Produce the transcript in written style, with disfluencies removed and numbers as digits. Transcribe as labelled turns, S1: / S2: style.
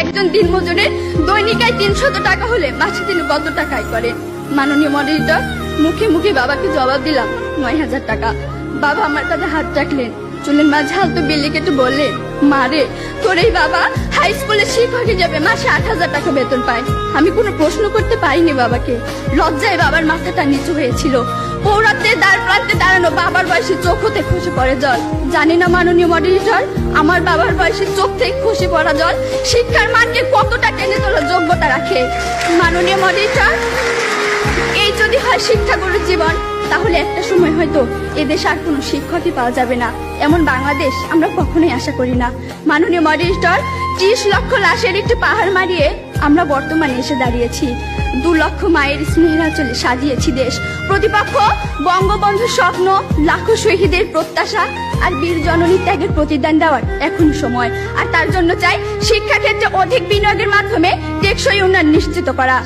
S1: একজন দিনমজুরের দৈনিক আয় 300 টাকা হলে মাসে তিনি কত টাকা আয় করেন? মাননীয় মডারেটর, মুখে মুখে বাবাকে জবাব দিলাম 9000 টাকা। বাবা আমার কাঁধে হাত রাখলেন, চুলের মাঝে হালতো বেলে কেটে বললেন, মা রে, তোর এই বাবা হাই স্কুলের শিক্ষক হিসেবে মাসে 8000 টাকা বেতন পায়। আমি কোনো প্রশ্ন করতে পারিনি বাবাকে, লজ্জায় বাবার মাথাটা নিচু হয়েছিল। পৌরাত্রে দ্বার প্রান্তে দাঁড়ানো বাবার বয়সে চোখ হতে খসে পড়ে জল। জানি না মাননীয় মডারেটর, আমার বাবার বয়সে চোখ থেকে খসে পড়া জল শিক্ষার মানকে কতটা টেনে তোলার যোগ্যতা রাখে। মাননীয় মডারেটর, এই যদি হয় শিক্ষাগুরুর জীবন, তাহলে একটা সময় হয়তো এদেশে আর কোনো শিক্ষকই পাওয়া যাবে না। এমন বাংলাদেশ আমরা কখনোই আশা করি না। মাননীয় মডারেটর, 30 লক্ষ লাশের একটি পাহাড় মারিয়ে আমরা বর্তমানে এসে দাঁড়িয়েছি। 2 লক্ষ মায়ের স্নেহের আঁচলে সাজিয়েছি দেশ। প্রতিপক্ষ বঙ্গবন্ধুর স্বপ্ন, লাখো শহীদের প্রত্যাশা আর বীর জননী ত্যাগের প্রতিদান দেওয়ার এখন সময়। আর তার জন্য চাই শিক্ষাক্ষেত্রে অধিক বিনিয়োগের মাধ্যমে টেকসই উন্নয়ন নিশ্চিত করা।